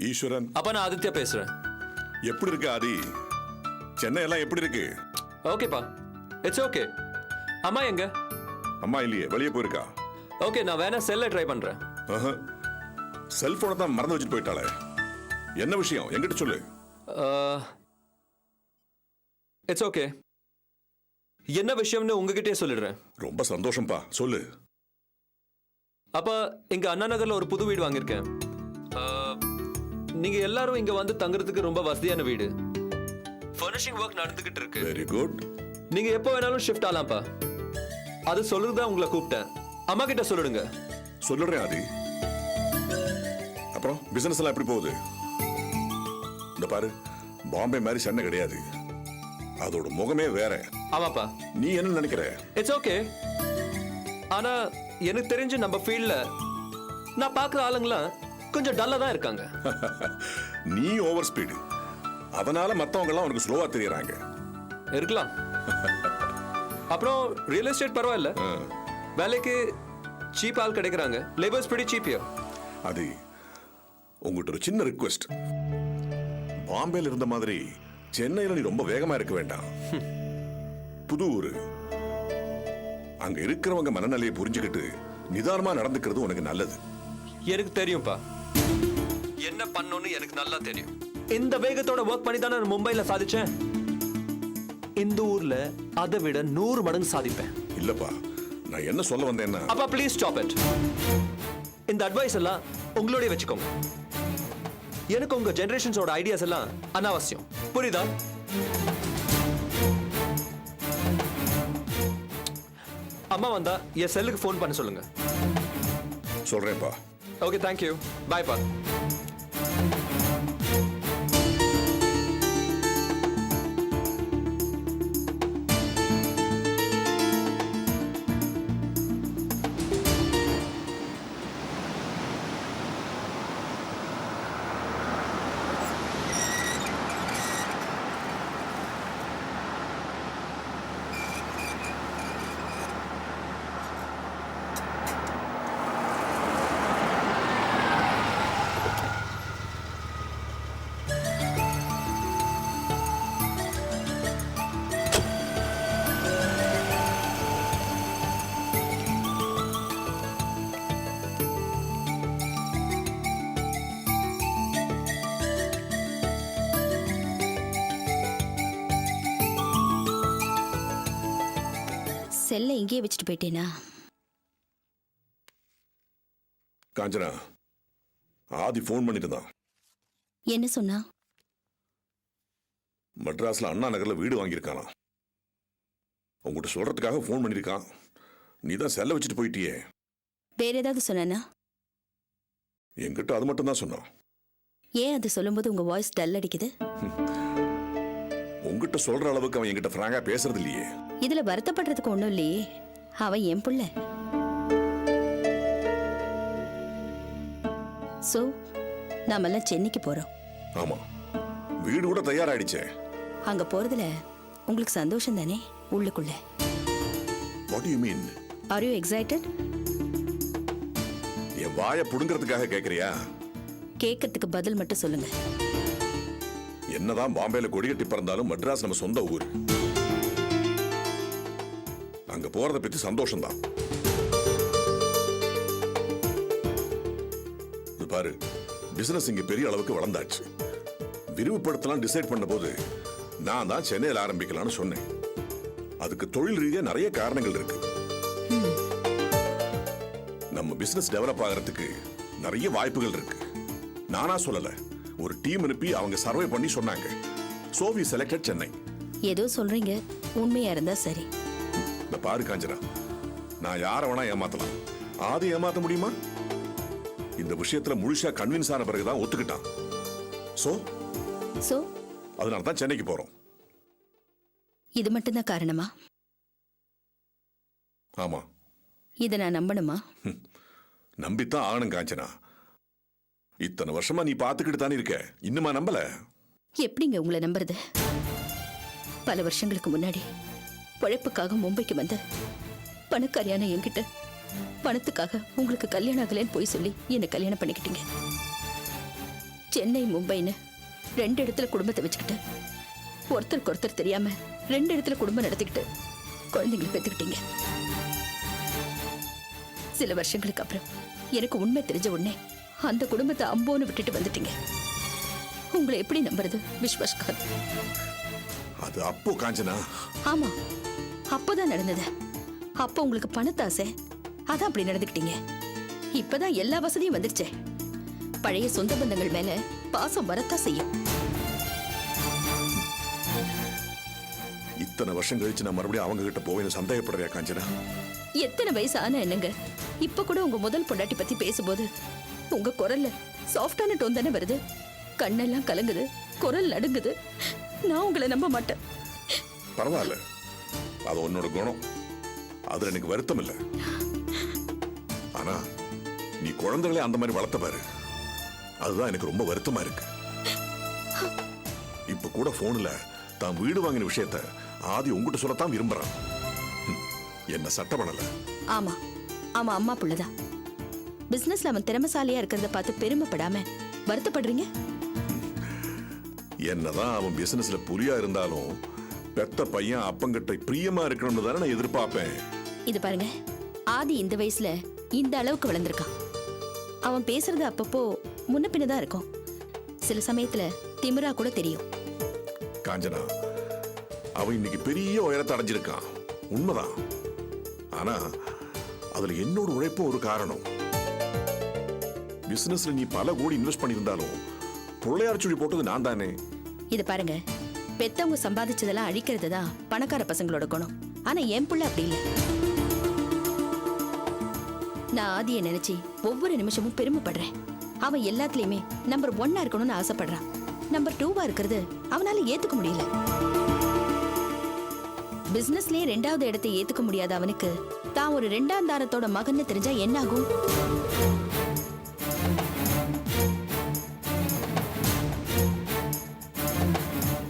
ஈஸ்வரன். அப்ப நான் ஆதித்யா பேசுறேன். எப்படி இருக்கு ஆதி? சென்னை எல்லாம் எப்படி இருக்கு? ஓகேப்பா, இட்ஸ் ஓகே. அம்மா எங்க? அம்மா இல்லையே, வெளியே போயிருக்கா. ஓகே, நான் வேணா செல்ல ட்ரை பண்றேன். செல்போனை தான் மறந்து வச்சுட்டு போயிட்டாளே. என்ன விஷயம் என்கிட்ட சொல்லு. It's okay. என்ன விஷயம்னு உங்ககிட்டயே சொல்லிடுறேன். ரொம்ப சந்தோஷம்பா, சொல்லு. அப்ப இங்க அண்ணா நகர்ல ஒரு புது வீடு வாங்கியிருக்கேன். நீங்க எல்லாரும் இங்க வந்து தங்குறதுக்கு ரொம்ப வசதியான வீடு. ஃபர்னிஷிங் ஒர்க் நடந்துகிட்டு இருக்கு. Very good. நீங்க எப்போ வேணாலும் ஷிஃப்ட் ஆகலாம்ப்பா. அது சொல்றதுதான் உங்களை கூப்பிட்டேன். அம்மா கிட்ட சொல்லிடுங்க. சொல்லுறேன் ஆதி. அப்புறம் பிசினஸ் எல்லாம் எப்படி போகுது? இந்த பாரு, பாம்பே மாதிரி சென்னை கிடையாது. அதோட முகமே வேற. ஆமாப்பா. நீ என்ன நினைக்கிற? It's okay. ஆனா எனக்கு தெரிஞ்சு நம்ம ஃபீல்ட்ல நான் பார்க்குற ஆளுங்களாம் கொஞ்சம் டல்லா தான் இருக்காங்க. நீ ஓவர் ஸ்பீடு, அதனால மத்தவங்க எல்லாம் உனக்கு ஸ்லோவா தெரியறாங்க. இருக்கலாம். அப்புறம் ரியல் எஸ்டேட் பரவாயில்ல, வேலைக்கு சீப் ஆள் கிடைக்கிறாங்க. Labours pretty cheap here. அது உங்ககிட்ட ஒரு சின்ன ரிக்வெஸ்ட். பாம்பேல இருந்த மாதிரி சென்னையில நீ ரொம்ப வேகமா இருக்க வேண்டாம். புது ஊரு, அங்க இருக்கிறவங்க மனநிலையை புரிஞ்சுக்கிட்டு நிதானமா நடந்துக்கிறது உனக்கு நல்லது. எனக்கு தெரியும்பா, என்ன பண்ணணும்னு எனக்கு நல்லா தெரியும். இந்த வேகத்தோட ஒர்க் பண்ணி தானே நான் மும்பைல சாதிச்சேன். இந்த ஊர்ல அதை விட 100 மடங்கு சாதிப்பேன். இல்லப்பா, நான் என்ன சொல்ல வந்தேன்னா. அப்பா ப்ளீஸ் ஸ்டாப் இட். இந்த அட்வைஸ் எல்லாம் உங்களோடய வச்சுக்கோங்க. எனக்கு உங்க ஜெனரேஷன்ஸோட ஐடியாஸ் எல்லாம் அனாவசியம். புரியுதா? அம்மா வந்தா என் செல்லுக்கு ஃபோன் பண்ண சொல்லுங்க. சொல்றேன்ப்பா. Okay, thank you. பாய்ப்பா. செல்ல இங்கேயே வச்சுட்டு போயிட்டேனா? காஞ்சனா, ஆதி ஃபோன் பண்ணிட்டு தான். என்ன சொன்னா? மெட்ராஸ்ல அண்ணா நகர்ல வீடு வாங்கியிருக்கானா. உங்ககிட்ட சொல்றதுக்காக ஃபோன் பண்ணிருக்கான். நீ தான் செல்ல வச்சுட்டு போயிட்டியே. வேற ஏதாவது சொன்னா? என்கிட்ட அது மட்டும் தான் சொன்னான். ஏன் அது சொல்லும்போது உங்க வாய்ஸ் டல் அடிக்குது? உங்ககிட்ட சொல்ற அளவுக்கு அவன் என்கிட்ட ஃப்ராங்கா பேசுறது இல்லையே. இதுல வருத்தப்படுறதுக்கு ஒண்ணும் இல்லையே. அவன் என் புள்ள. சோ நாமெல்லாம் சென்னைக்கு போறோம். ஆமா, வீடு கூட தயாராயிடுச்சே. அங்க போறதுல உங்களுக்கு சந்தோஷம் தானே உள்ளுக்குள்ள? What do you mean? Are you excited? என் வாயை புடுங்கிறதுக்காக கேக்குறியா? கேட்கறதுக்கு பதில் மட்டும் சொல்லுங்க. என்னதான் பாம்பேல கொடிகட்டி பிறந்தாலும் மெட்ராஸ் நம்ம சொந்த ஊர். அங்க போறத பத்தி சந்தோஷம் தான். பாரு, பிசினஸ் இங்க பெரிய அளவுக்கு வளர்ந்தாச்சு. விரிவுபடுத்தலாம் டிசைட் பண்ண போது நான் தான் சென்னையில் ஆரம்பிக்கலாம்னு சொன்னேன். அதுக்கு தொழில் ரீதியா நிறைய காரணங்கள் இருக்கு. நம்ம பிசினஸ் டெவலப் ஆகிறதுக்கு நிறைய வாய்ப்புகள் இருக்கு. நானா சொல்லல, ஒரு டீம் அனுப்பி அவங்க சர்வே பண்ணி சொன்னாங்க. So we selected Chennai. ஏதோ சொல்றீங்க, உண்மையா இருந்தா சரி. இந்த பாரு காஞ்சனா, நான் யாரை வேணா ஏமாத்தலாம், ஆதி ஏமாத்த முடியுமா? இந்த விஷயத்துல முழுசா கன்வின்ஸ் ஆன பிறகுதான் ஒத்துக்கிட்டான். சோ அதனால தான் சென்னைக்கு போறோம். இது மட்டும்தான் காரணமா? ஆமா. இதை நான் நம்பணுமா? நம்பித்தான் ஆகணும் காஞ்சனா. இத்தனை வருஷமா நீ பாத்துக்கிட்டு தானே இருக்க, இன்னுமா நம்பல? எப்படிங்க உங்களை நம்புறது? பல வருஷங்களுக்கு முன்னாடி உழைப்புக்காக மும்பைக்கு வந்து பணக்காரியான என்கிட்ட பணத்துக்காக உங்களுக்கு கல்யாணம் ஆகலன்னு போய் சொல்லி என்னை கல்யாணம் பண்ணிக்கிட்டீங்க. சென்னை மும்பைன்னு 2 இடத்துல குடும்பத்தை வச்சுக்கிட்டு ஒருத்தருக்கு ஒருத்தர் தெரியாம 2 இடத்துல குடும்பம் நடத்திக்கிட்டு குழந்தைங்களை பெத்துக்கிட்டீங்க. சில வருஷங்களுக்கு அப்புறம் எனக்கு உண்மை தெரிஞ்ச உடனே அந்த குடும்பத்தை அம்போன்னு விட்டுட்டு வந்துட்டீங்க. உங்களை எப்படி நம்புறது விஸ்வாஸ்கார்? அது அப்போ காஞ்சனா. ஆமா, அப்போதான் நடந்தது. அப்போ உங்களுக்கு பணத்தாசை, அதான் அப்படி நடந்துக்கிட்டீங்க. இப்பதான் எல்லா வசதியும் வந்துருச்சே. பழைய சொந்த பந்தங்கள் மேல பாசம் வரத்தான் செய்யும். இத்தனை வருஷம் கழிச்சு நான் மறுபடியும் அவங்க கிட்ட போவேன்னு சந்தேகப்படுறியா காஞ்சனா? எத்தனை வயசு ஆனா என்னங்க, இப்ப கூட உங்க முதல் பொண்டாட்டி பத்தி பேசும்போது உங்க குரல்ல சாஃப்டான டோன் தானே வருது. கண்ணெல்லாம் கலங்குது, குரல் நடுங்குது. நான் உங்களை நம்ப மாட்டேன். பரவாயில்ல, அது உன்னோட குணம். அதுல எனக்கு வருத்தம் இல்லை. ஆனா நீ குழந்தைகளே அந்த மாதிரி வளர்த்த பாரு, அதுதான் எனக்கு ரொம்ப வருத்தமா இருக்கு. இப்ப கூட போன்ல தான் வீடு வாங்கின விஷயத்த ஆதி உங்ககிட்ட சொல்லத்தான் விரும்புறான். என்ன சட்டம் பண்ணல. ஆமா ஆமா, அம்மா புள்ளதான். பிசினஸ்ல அவன் திறமைசாலியா இருக்கிறத பார்த்து பெருமைப்படாம வருத்தப்படுறீங்க. என்னதான் அவன் பிசினஸ்ல புலியா இருந்தாலும் பெத்த பையன் அப்பங்கிட்ட பிரியமா இருக்கணும்னு தானே நான் எதிர்பார்ப்பேன். இது பாருங்க, ஆதி இந்த வயசுல இந்த அளவுக்கு வளர்ந்துருக்கான். அவன் பேசுறது அப்பப்போ முன்ன பின்னதான் இருக்கும். சில சமயத்துல திமிரா கூட தெரியும். காஞ்சனா, அவன் இன்னைக்கு பெரிய உயரத்தை அடைஞ்சிருக்கான், உண்மைதான். ஆனா அதுல என்னோட உழைப்பும் ஒரு காரணம். பிசினஸ்ல நீ பல கோடி இன்வெஸ்ட் பண்ணியிருந்தாலும் பொள்ளையார் சுழி போட்டது நான் தானே. இது பாருங்க, பெத்தவங்க சம்பாதிச்சதெல்லாம் அழிக்கிறது தான் பணக்கார பசங்களோட குணம். ஆனா என் புள்ள அப்படி இல்லை. நான் ஆதியை நினைச்சு ஒவ்வொரு நிமிஷமும் பெருமைப்படுறேன். அவன் எல்லாத்துலயுமே நம்பர் 1 இருக்கணும்னு ஆசைப்படுறான். நம்பர் 2 இருக்கிறது அவனால ஏத்துக்க முடியல. பிசினஸ்லயே 2வது இடத்தை ஏத்துக்க முடியாத அவனுக்கு தான் ஒரு 2ஆம் தாரத்தோட மகன்னு தெரிஞ்சா என்ன ஆகும்?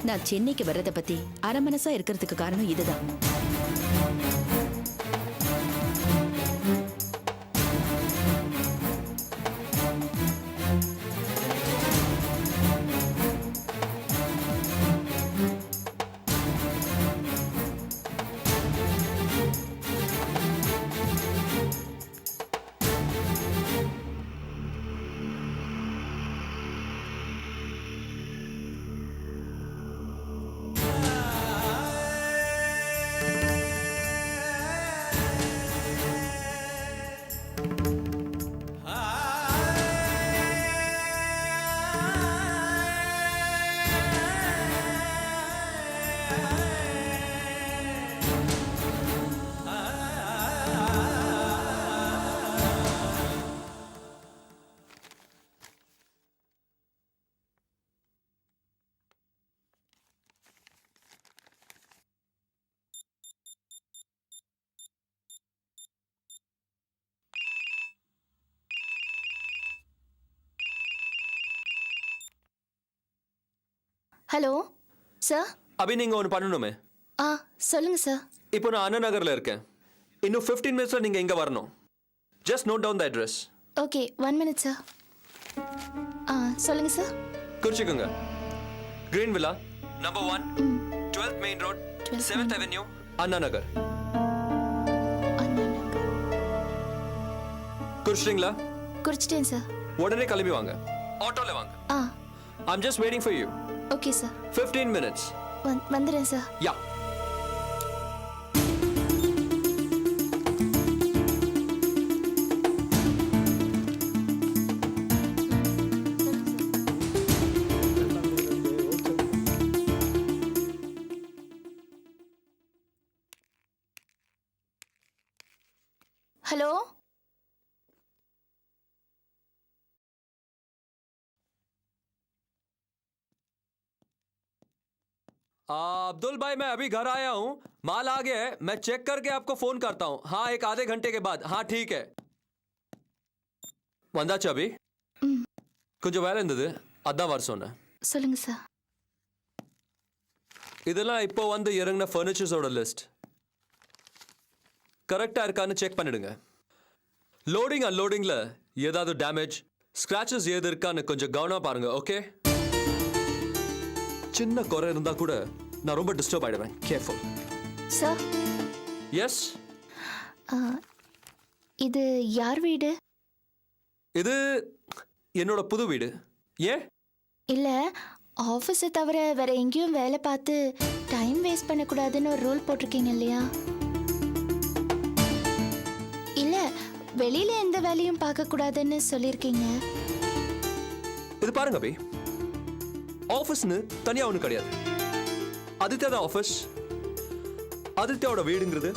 நான் சென்னைக்கு வர்றதை பத்தி அரமனசா இருக்கிறதுக்கு காரணம் இதுதான். Hello sir. அபி நீங்க ஒன்று பண்ணணுமே. சொல்லுங்க சார். இப்போ நான் அண்ணா நகர்ல இருக்கேன். இன்னும் 15 மினிட்ஸ்ல நீங்க இங்க வரணும். Just note down the address. Okay, 1 minute sir. சொல்லுங்க சார். குறிச்சிக்கோங்க. Green villa number 1, 12th main road, 7th avenue, Anna Nagar. குறிச்சிட்டீங்களா? குறிச்சிட்டேன் சார். உடனே கிளம்பி வாங்க. ஆட்டோல வாங்க. I'm just waiting for you. Okay sir. 15 minutes. வந்துடுறேன் சார். Yeah. ஹலோ. अब्दुल भाई मैं अभी घर आया हूँ. माल आ गया है. मैं चेक करके आपको फोन करता हूँ. हाँ, एक आधे घंटे के बाद. हाँ ठीक है. வந்தாச்சு அபி? கொஞ்சம் வேலை இருந்தது, அதான் வர சொன்னேன். சொல்லுங்க சார். இதெல்லாம் இப்போ வந்து இறங்கின ஃபர்னிச்சர்ஸோட லிஸ்ட். கரெக்டாக இருக்கான்னு செக் பண்ணிடுங்க. லோடிங் அன்லோடிங்கில் ஏதாவது டேமேஜ் ஸ்கிராச்சஸ் ஏது இருக்கான்னு கொஞ்சம் கவனமா பாருங்க, ஓகே? சின்ன குறை இருந்தா கூட நான் ரொம்ப டிஸ்டர்ப் ஆயிடுவேன். கேர்ஃபுல். சார் எஸ், இது யார் வீடு? இது என்னோட புது வீடு. ஏன்? இல்ல, ஆஃபீஸை தவிர வேற எங்கேயும் வேலை பார்த்து டைம் வேஸ்ட் பண்ணக்கூடாதுன்னு ஒரு ரூல் போட்டிருக்கீங்க இல்லையா? இல்ல, வெளியில எந்த வேலையும் பார்க்க கூடாதுன்னு சொல்லியிருக்கீங்க. இது பாருங்க அபி, ஆஃபீஸ்னு தனியா ஒண்ணு கிடையாது. ஆதித்யா தான் ஆஃபீஸ். ஆதித்யாவோட வீடுங்கிறது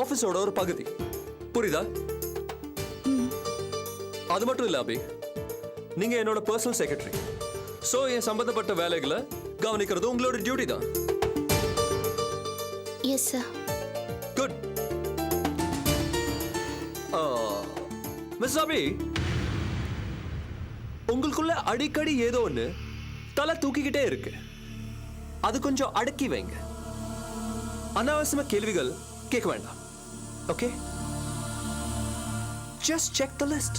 ஆஃபீஸோட ஒரு பகுதி. புரியுதா? அது மட்டும் இல்ல அபி, நீங்க என்னோட பர்சனல் செக்ரட்டரி. சோ என் சம்பந்தப்பட்ட வேலைகளை கவனிக்கிறது உங்களோட டியூட்டி தான். Yes sir. குட். மிஸ் அபி, உங்களுக்குள்ள அடிக்கடி ஏதோ ஒண்ணு தலை தூக்கிக்கிட்டே இருக்கு. அது கொஞ்சம் அடக்கி வைங்க. அனாவசியமா கேள்விகள் கேட்க வேண்டாம், okay? Just check the list.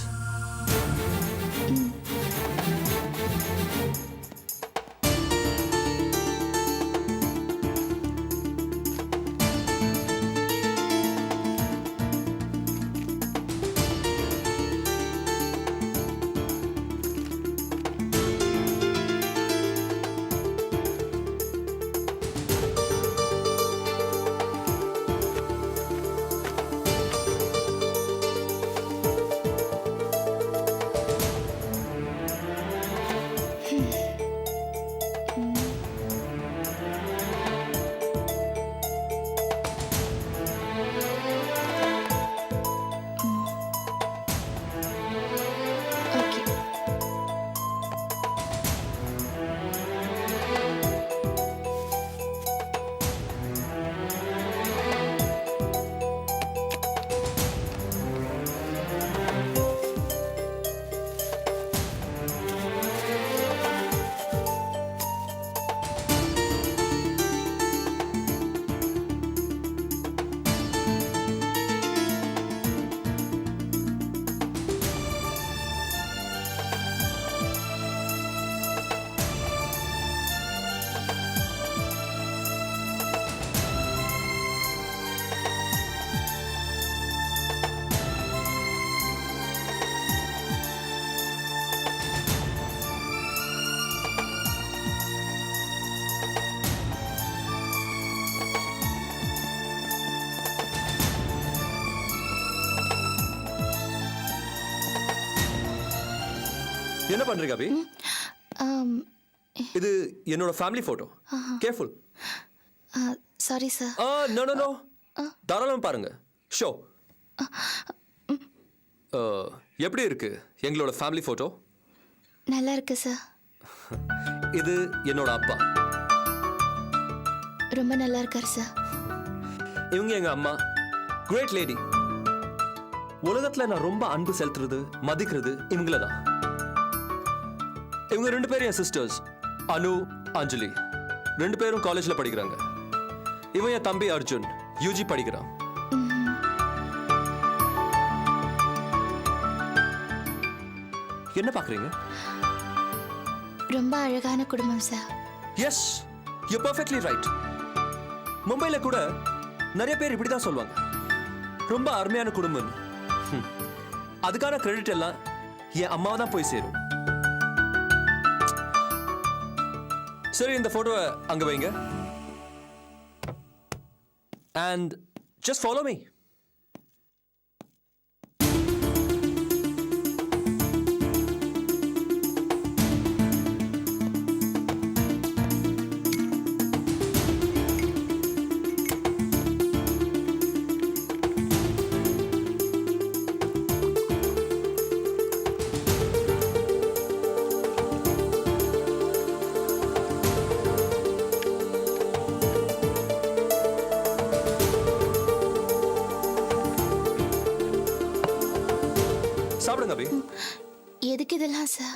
Okay. என்ன பண்றீங்க அபி? இது என்னோட family photo. Careful. Sorry sir. No no no, தாராளமா பாருங்க. ஷோ. எப்படி இருக்கு எங்களோட ஃபேமிலி போட்டோ? நல்லா இருக்கு சார். இது என்னோட அப்பா. ரொம்ப நல்லா இருக்காரு சார். இவங்க எங்க அம்மா. Great lady. உலகத்துல நான் ரொம்ப அன்பு செலுத்துறது, மதிக்கிறது இவங்கள தான். இவங்க 2 பேரும் என் சிஸ்டர்ஸ், அனு, அஞ்சலி. 2 பேரும் காலேஜ்ல படிக்கிறாங்க. இவன் என் தம்பி அர்ஜுன், யூஜி படிக்கிறான். என்ன பாக்குறீங்க? ரொம்ப அழகான குடும்பம் sir. Yes, you perfectly right. மும்பைல கூட நிறைய பேர் இப்படி தான் சொல்லுவாங்க, ரொம்ப அருமையான குடும்பம். அதுக்கான கிரெடிட் எல்லாம் என் அம்மாவை தான் போய் சேரும். சரி, இந்த போட்டோவை அங்க வைங்க. And just follow me. சாப்பிடுங்க அபி. எதுக்கு இதெல்லாம் சார்?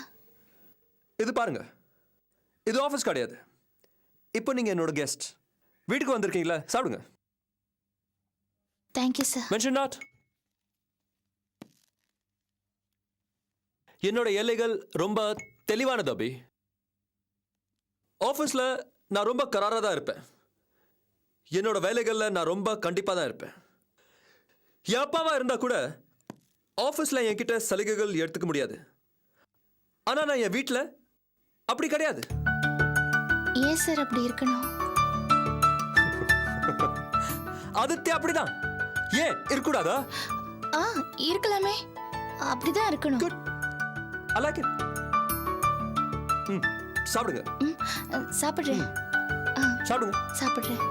இது பாருங்க, இது ஆஃபீஸ் கிடையாது. இப்போ நீங்க என்னோட கெஸ்ட். வீட்டுக்கு வந்திருக்கீங்களா? சாப்பிடுங்க. Thank you sir. Mention not. என்னோட எல்லைகள் ரொம்ப தெளிவானது அபி. ஆஃபீஸில் நான் ரொம்ப கராராக தான் இருப்பேன். என்னோட வேலைகளில் நான் ரொம்ப கண்டிப்பாக தான் இருப்பேன். என் அப்பாவா இருந்தால் கூட ஆஃபீஸில் என்கிட்ட சலுகைகள் எடுத்துக்க முடியாது. ஆனால் நான் என் வீட்டில் அப்படி கிடையாது. ஏன் சார் அப்படி இருக்கணும்? ஆதித்யா அப்படிதான். ஏன் இருக்கக்கூடாதா? ஆ இருக்கலாமே, அப்படிதான் இருக்கணும். Good, I like it. சாப்பிடுங்க சாப்பிட்றேன். சாப்பிடுங்க. சாப்பிட்றேன்.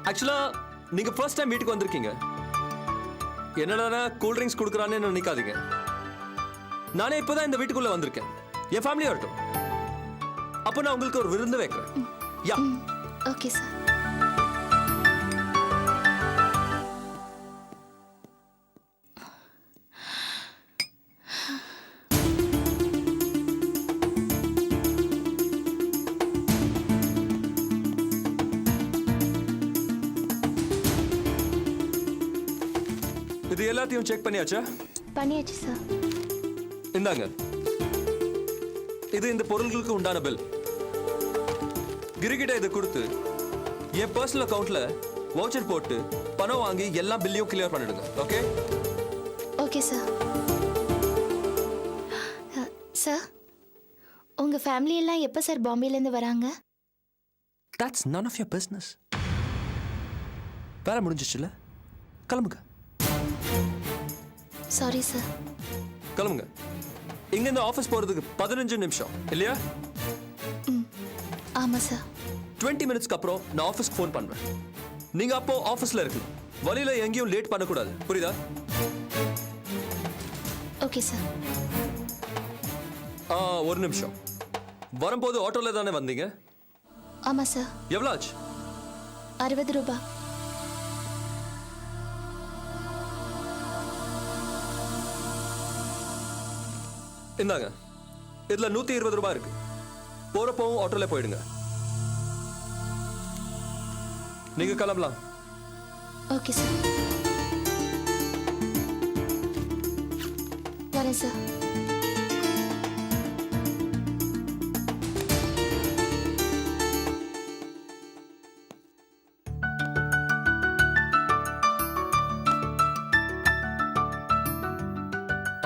ஆக்சுவலா நீங்க ஃபர்ஸ்ட் டைம் வீட்டுக்கு வந்திருக்கீங்க. என்னடா கூல் ட்ரிங்க்ஸ் கொடுக்குறான்னு நினைக்காதீங்க. நானே இப்போதான் இந்த வீட்டுக்குள்ள வந்திருக்கேன். என் ஃபேமிலியா வரட்டும். அப்போ நான் உங்களுக்கு ஒரு விருந்து வைக்கிறேன். யா. Okay sir. இது எல்லாத்தையும் செக் பண்ணியாச்சா? பண்ணியாச்சு சார். இந்தாங்க. இது இந்த பொருள்களுக்கு உண்டான பில். கிரிகிட்ட இதை கொடுத்து என் பர்சனல் அக்கவுண்ட்ல வவுச்சர் போட்டு பணம் வாங்கி எல்லா பில்லையும் கிளியர் பண்ணிடுங்க. ஓகே? Okay sir. சார், உங்க ஃபேமிலி எல்லாம் எப்போ சார் பாம்பேலேருந்து வராங்க? That's none of your business. வேலை முடிஞ்சிச்சுல, கிளம்புங்க. Sorry sir. கிளம்புங்க. இங்கிருந்து ஆஃபீஸ் போறதுக்கு 15 நிமிஷம் இல்லையா? ஆமாம் சார். 20 மினிட்ஸ்க்கு அப்புறம் நான் ஆஃபீஸ்க்கு ஃபோன் பண்ணுவேன். நீங்க அப்போ ஆஃபீஸ்ல இருக்கணும். வழியில எங்கேயும் லேட் பண்ணக்கூடாது. புரியுதா? Okay sir. ஒரு நிமிஷம். வரும்போது ஆட்டோல தானே வந்தீங்க? ஆமாம் சார். எவ்வளோ ஆச்சு? 60 ரூபாய். இந்தாங்க. இதுல 120 ரூபாய் இருக்கு. போறப்பவும் ஆட்டோல போயிடுங்க. நீங்க கிளம்பலாம். Okay sir. வரேன் சார்.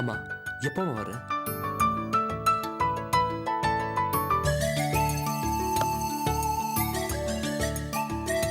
அம்மா, எப்போ வர்ற?